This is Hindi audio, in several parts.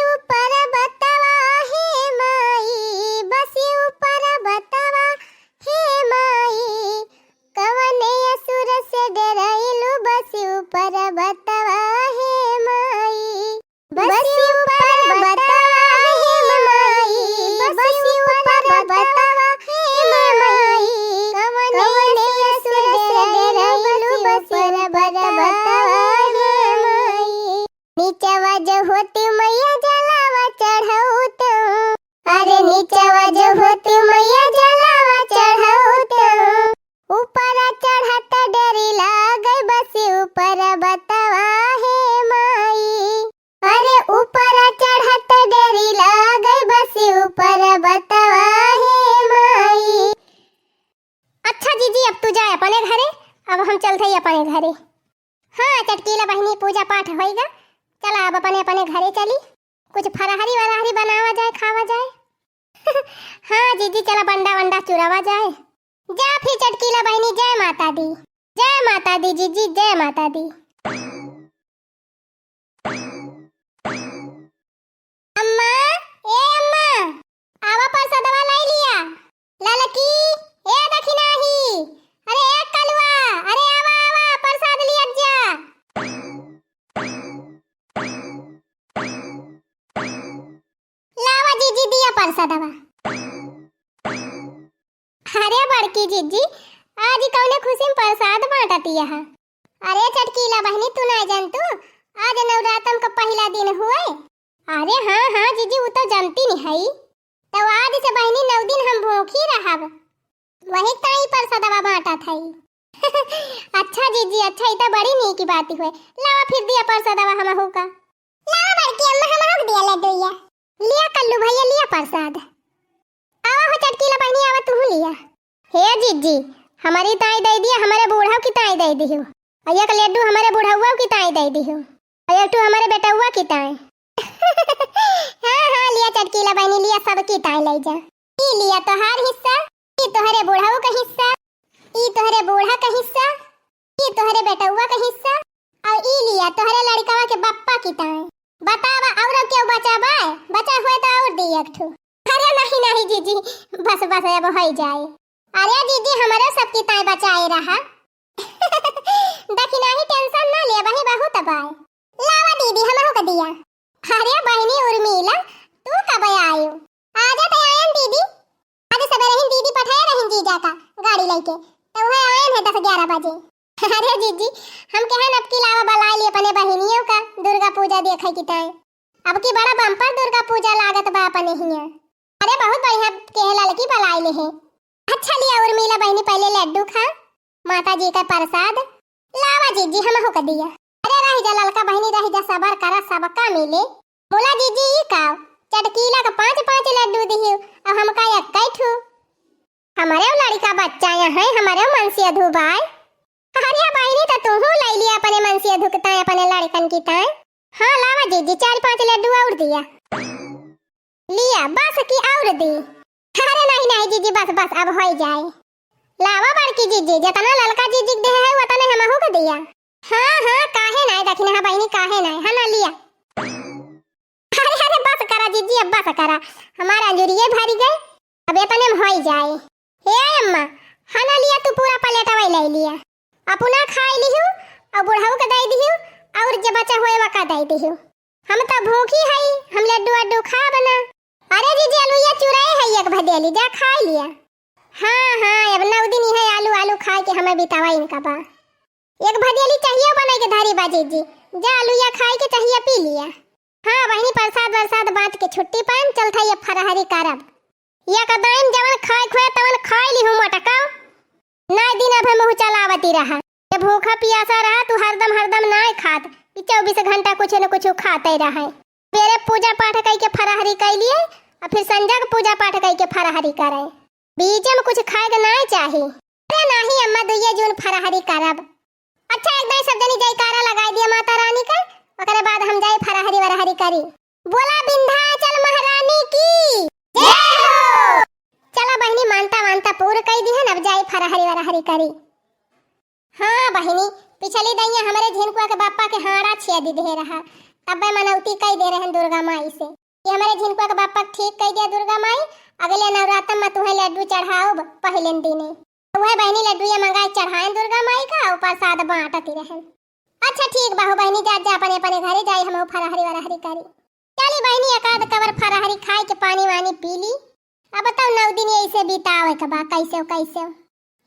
ऊपर बतावा हे माई, बसी ऊपर बतावा हे माई, कवने असुर से डराइलू बसी ऊपर बतावा हे माई, बसी ऊपर बतावा हे माई, बसी ऊपर बतावा हे माई, कवने असुर से डराइलू बसी ऊपर बतावा हे माई। नीचवा जो होती मैया जलावा चढ़ाऊत, अरे नीचवा जो होती मैया जलावा चढ़ाऊत, ऊपर चढ़त डरी लागई बसी ऊपर बतावा हे माई, अरे ऊपर चढ़त डरी लागई बसी ऊपर बतावा हे माई। अच्छा जीजी अब तू जाए अपने घरे, अब हम चलते ही अपने घरे। हाँ चटकीला बहनी पूजा पाठ होएगा, चला अब अपने अपने घरे चली, कुछ फराहरी वराहरी बनावा जाए खावा जाए। हाँ जीजी चला बंडा वंडा चुरावा जाए। जा फिर चटकीला बहनी, जय माता दी, जय माता दी जीजी, जय माता दी। अम्मा, ए अम्मा, आवा परसा दवा लाई लिया। ललकी, ए दखिनाही, अरे ए कलवा, अरे आवा आवा प्रसाद लिया जा। लावा जीजी दिया प्रसादवा। अरे बड़की जीजी, आज कौने खुशी में प्रसाद बांटती है। अरे चटकीला बहनी तू ना जानतू, आज नवरात्रम का पहला दिन हुए। अरे हाँ हाँ जीजी वो तो जानती नहीं है, तो आज से बहनी 9 दिन हम भूखी रहब, वही ताई प्रसादवा बांटा था। अच्छा जीजी अच्छा, इतना बड़ी नहीं की बात हुए। लावा फिर दिया प्रसादवा हमहू का। लावा बड़की अम्मा हमहू दिया लड्डूया। लिया कल्लू भैया लिया प्रसाद। आवा हो चटकीला बहनी आवा तू लिया। हे जीजी हमारी ताई दे दिया, हमारे बूढ़ाऊ की ताई दे दी हो, और एक लड्डू हमारे बूढ़ाऊ की ताई दे दी हो, और एक तो हमारे बेटौआ की ताई। हाँ हाँ लिया चटकीला बहनी लिया, सबकी ताई ले जा। ई लिया तोहार हिस्सा, ई तोहरे बूढ़ाऊ का हिस्सा, ई तोहरे बूढ़ा का हिस्सा, ई तोहरे बेटौआ का हिस्सा, और ई लिया तोहरे लड़कावा के बप्पा की ताई। बतावा और क्यों बचावा, बचा हुए तो और दी एक ठो। अरे नहीं नहीं जीजी बस बस अब हो जाए। अरे जीजी हमारे सबकी ताई बचाए रहा। देखी नहीं टेंशन ना ले, वही बहुत बाय। लावा दीदी हमहू का दिया। अरे बहनी उर्मिला तू कब आयो? आजा तो आयन दीदी, आज सवेरे ही दीदी पठाए रही जीजा का गाड़ी लेके, तो वह आयन है 10-11 बजे। अरे जीजी हम कहन अब की लावा बला लिए अपने बहनियों का दुर्गा पूजा देखे की ताई। अब की बड़ा बम्पर दुर्गा पूजा लागत बा अपने हिया। अरे बहुत बढ़िया कहला लकी बलाई ले है। अच्छा लिया उर्मिला बहनी पहले लड्डू खा, माता जी का प्रसाद। लावा जीजी हमहू का दिया। अरे रही जा ललका बहनी रही जा, सबर करा सबका मिले। बोला जीजी ई का चटकीला का 5-5 लड्डू दियो, अब हमका एक ठू। हमारे लड़का बच्चा है, हमारे मनसिया धुबाई। अरे बहनी तो तू ले लिया अपने मनसिया धुकता है अपने लड़कन की ताई। हाँ लावा जीजी 4-5 लड्डू और दिया। लिया बस की और दी। अरे नहीं नहीं जीजी बस बस अब हो जाए। लावा बड़की जीजी जितना ललका जीजी दे है उतना हमहू को दिया। हाँ हाँ काहे नहीं दखिना है बहनी, काहे नहीं है ना लिया। अरे अरे बस करा जीजी अब बस करा, हमारा अंजुरिये भरी गए, अब इतने में हो जाए। हे अम्मा हना लिया तू पूरा प्लेट वही ले लिया, अपना खाई लिहू और बुढ़ाऊ का दे दिहू और जो बचा हुए वका दे दिहू। हम तो भूखी है, हम लड्डू अड्डू खा बना। अरे जीजी आलूया चुराए है एक भदेली जा खा लिया। हाँ हाँ अब 9 दिन है आलू आलू खा के हमें बितावा इनका बा। एक भदेली चाहिए बना के धारी बाजी जी, जा आलूया खाए के चाहिए पी लिया। हाँ बहनी प्रसाद वरसाद बांट के छुट्टी पान चलता ये फराहरी करब। या कदाइन जवन खाए खोए तवन खाई लिहू मटकाओ, ना दिन अब मुँह चलावती रहा। जब भूखा पियासा रहा तू हरदम नाय खात, 24 घंटा कुछ न कुछ खाते रहे। मेरे पूजा पाठ कई के फराहरी कई लिए और फिर संजा के पूजा पाठ कई के फराहरी करे, बीच में कुछ खाए के ना चाहिए। अरे नहीं अम्मा 2 जून फराहरी करब। अच्छा एक दाई सब जनी जयकारा लगाई दिया माता रानी का, ओकरे बाद हम जाए फराहरी वराहरी करी। बोला विंध्याचल महारानी की जय हो। चला बहनी मानता मानता पूरा कई दी है, अब जाए फराहरी वराहरी करी। हाँ बहनी पिछली दैया हमारे झिनकुआ के बापा के हाड़ा छिया दी दे रहा, तब मनौती कह दे रहे दुर्गा माई से कि हमारे झिनकुआ के बापा ठीक कह दिया दुर्गा माई, अगले नवरात्र में तुम्हें लड्डू चढ़ाओ पहले दिने। वह बहनी लड्डू ये मंगाए चढ़ाएं दुर्गा माई का, और प्रसाद बांटती रहे। अच्छा ठीक बाहु बहनी जा अपने अपने घरे जाए, हम फराहरी वराहरी करी। चली बहनी एकाध कवर फराहरी खाए के पानी वानी पी ली। अब बताओ 9 दिन ऐसे बितावे के बा कैसे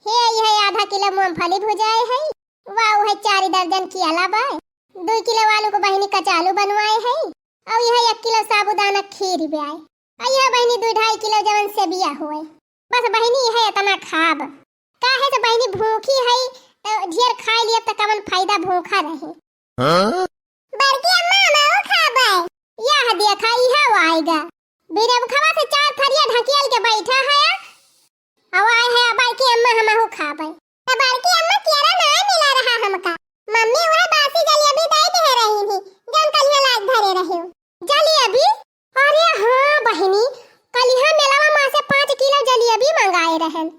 हे यह आधा किलो मूंगफली भुजाए है, वाह है 4 दर्जन की अलावा 2 किलो आलू को बहनी कचालू बनवाए है, और यह 1 किलो साबुदाना खीर भी आए, और यह बहनी 2-2.5 किलो जवन से बिया हुए। बस बहनी है इतना खाब काहे से बहनी भूखी है, तो ढेर खाए लिए तो कवन फायदा भूखा रहे। बड़की अम्मा मैं खाबे यह देखा यह आएगा बिना खवा से 4 थरिया ढकियल के बैठा है, अब आए है बड़की अम्मा हमहु खाबे। तो बड़की अम्मा केरा ना मिला रहा हमका, मम्मी वह बासी जलेबी दे दे रही थी जन कलिया लाग धरे रहे जलेबी। अरे हां बहनी कलिया मेला में से 5 किलो जलेबी मंगाए रहन,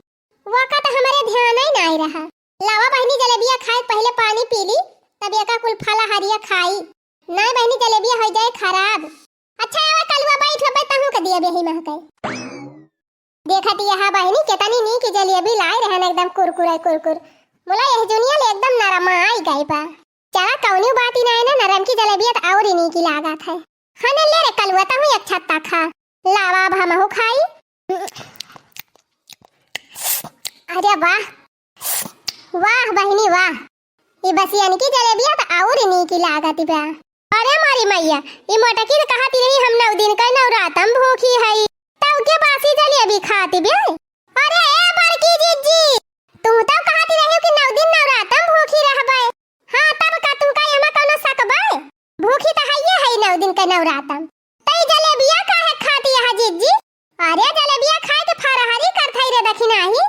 वका तो हमारे ध्यान ही नहीं रहा। लावा बहनी जलेबिया खाए पहले पानी पी ली, तब एका कुल फला हरिया खाई, नहीं बहनी जलेबिया हो जाए खराब। अच्छा आवा कलवा बैठ लो तहु के दिया बेही महके देखती यहां बहनी केतनी नी की जलेबी लाई रहन एकदम कुरकुर मोला यह जुनिया ले एकदम नरम आई गई बा। चला कौनी बात ही नहीं ना, नरम की जलेबिया तो और ही नी की लागत है। खाने ले रे कलवा तहु एक छत्ता खा, लावा अब हमहु खाई। अरे वाह वाह बहनी वाह, ये बसियन की जलेबिया तो और नी की लागत बा। अरे मारी मैया ये मोटकी तो कहती रही हम 9 दिन का नवरातम भूखी है, तब के बासी जलेबी खाती बे। अरे ए बड़की जीजी तू तो कहती रही कि 9 दिन नवरातम भूखी रहबे, हां तब का तू का यमा कोनो सकबे, भूखी तो है 9 दिन का नवरातम, तई जलेबिया काहे खाती है जीजी? अरे जलेबिया खाए के फराहरी करथई रे दखिना ही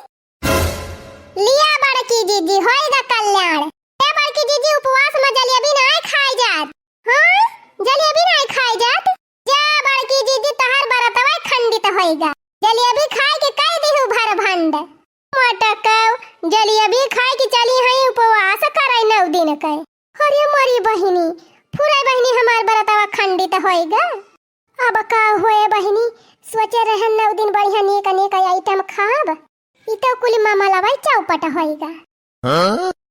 लिया बड़की जीजी होएगा कल्याण। ए बड़की जीजी उपवास में जलेबी नहीं खाई जात, हां जलेबी नहीं खाई जात, जा बड़की जीजी तहर बरतवा खंडित होएगा, जलेबी खाए के कह दिहु भर भंड मटकव जलेबी खाए के चली है उपवास करे 9 दिन के। अरे मोरी बहिनी पूरा बहिनी हमार बरतवा खंडित होएगा, अब का होए बहिनी सोचे रहे 9 दिन बढ़िया नेक आइटम खाब, ई तो कुल मामा लवाई चौपट होएगा।